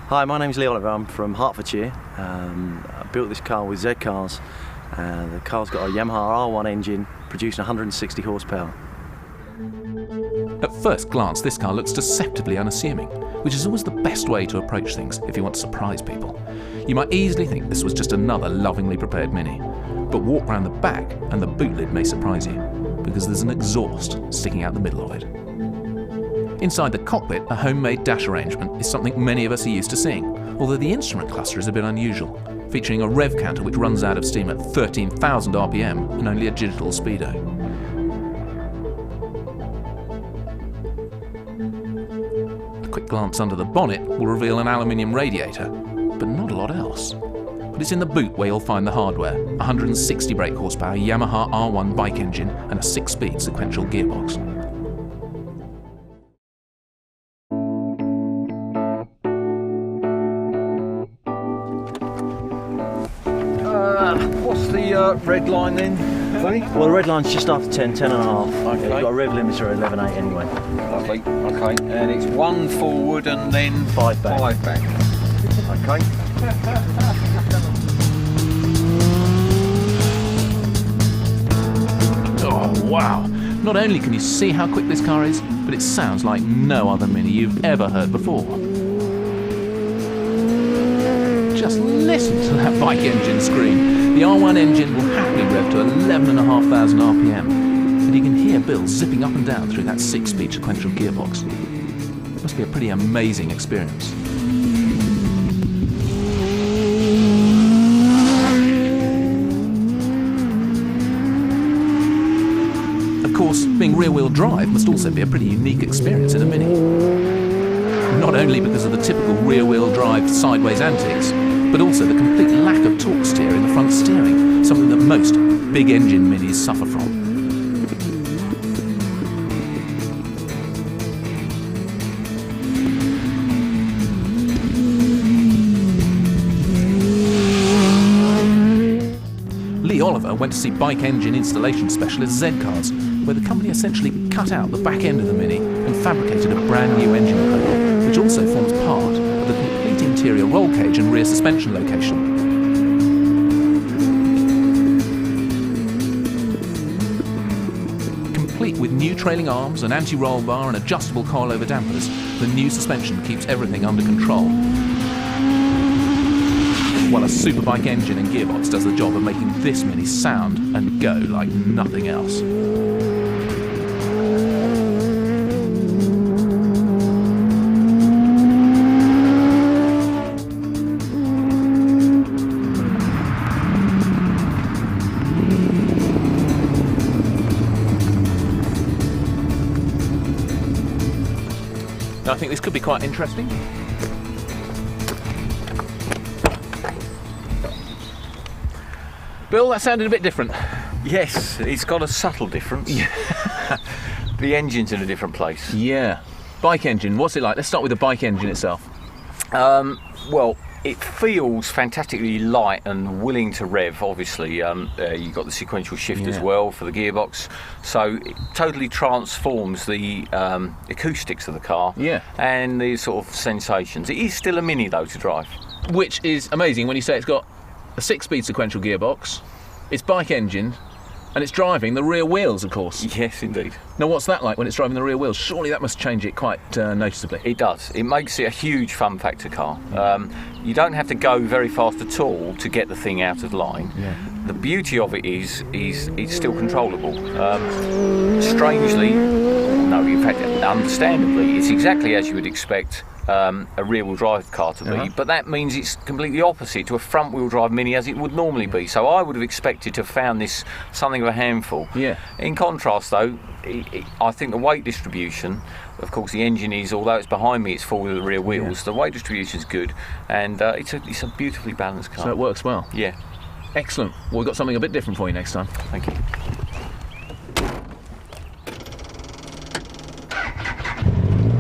Hi, my name's Lee Oliver. I'm from Hertfordshire. I built this car with ZCars. The car's got a Yamaha R1 engine producing 160 horsepower. At first glance, this car looks deceptively unassuming, which is always the best way to approach things if you want to surprise people. You might easily think this was just another lovingly prepared Mini, but walk round the back and the boot lid may surprise you, because there's an exhaust sticking out the middle of it. Inside the cockpit, a homemade dash arrangement is something many of us are used to seeing, although the instrument cluster is a bit unusual, featuring a rev counter which runs out of steam at 13,000 RPM and only a digital speedo. A quick glance under the bonnet will reveal an aluminium radiator, but not a lot else. But it's in the boot where you'll find the hardware, 160 brake horsepower Yamaha R1 bike engine and a 6-speed sequential gearbox. What's the red line then? Sorry? Well, the red line's just after 10, 10 and a half. Okay. You've got a rev limiter at 11.8 anyway. Lovely. Okay. And it's 1 forward and then 5 back. 5 back. Okay. Oh wow! Not only can you see how quick this car is, but it sounds like no other Mini you've ever heard before. Just listen to that bike engine scream. The R1 engine will happily rev to 11,500 RPM, and you can hear Bill zipping up and down through that 6-speed sequential gearbox. It must be a pretty amazing experience. Of course, being rear-wheel drive must also be a pretty unique experience in a Mini. Not only because of the typical rear-wheel drive sideways antics, but also the complete lack of torque steer in the front steering, something that most big engine Minis suffer from. Lee Oliver went to see bike engine installation specialist ZCars, where the company essentially cut out the back end of the Mini and fabricated a brand new engine panel, which also forms part of the complete interior roll cage and rear suspension location. Complete with new trailing arms, an anti-roll bar and adjustable coilover dampers, the new suspension keeps everything under control, while a superbike engine and gearbox does the job of making this Mini sound and go like nothing else. I think this could be quite interesting. Bill, that sounded a bit different. Yes, it's got a subtle difference. The engine's in a different place. Yeah. Bike engine, what's it like? Let's start with the bike engine itself. Well, it feels fantastically light and willing to rev, obviously. You've got the sequential shift as well for the gearbox. So it totally transforms the acoustics of the car and the sort of sensations. It is still a Mini, though, to drive. Which is amazing when you say it's got a 6-speed sequential gearbox, it's bike engine, and it's driving the rear wheels, of course. Yes, indeed. Now, what's that like when it's driving the rear wheels? Surely that must change it quite noticeably. It does. It makes it a huge fun factor car. You don't have to go very fast at all to get the thing out of line. Yeah. The beauty of it is it's still controllable. Strangely, no, in fact, understandably, it's exactly as you would expect a rear-wheel drive car to be, but that means it's completely opposite to a front-wheel drive Mini as it would normally be. So I would have expected to have found this something of a handful. Yeah. In contrast, though, I think the weight distribution, of course, the engine is, although it's behind me, it's full with the rear wheels. The weight distribution is good, and it's a beautifully balanced car. So it works well. Yeah. Excellent. Well, we've got something a bit different for you next time. Thank you.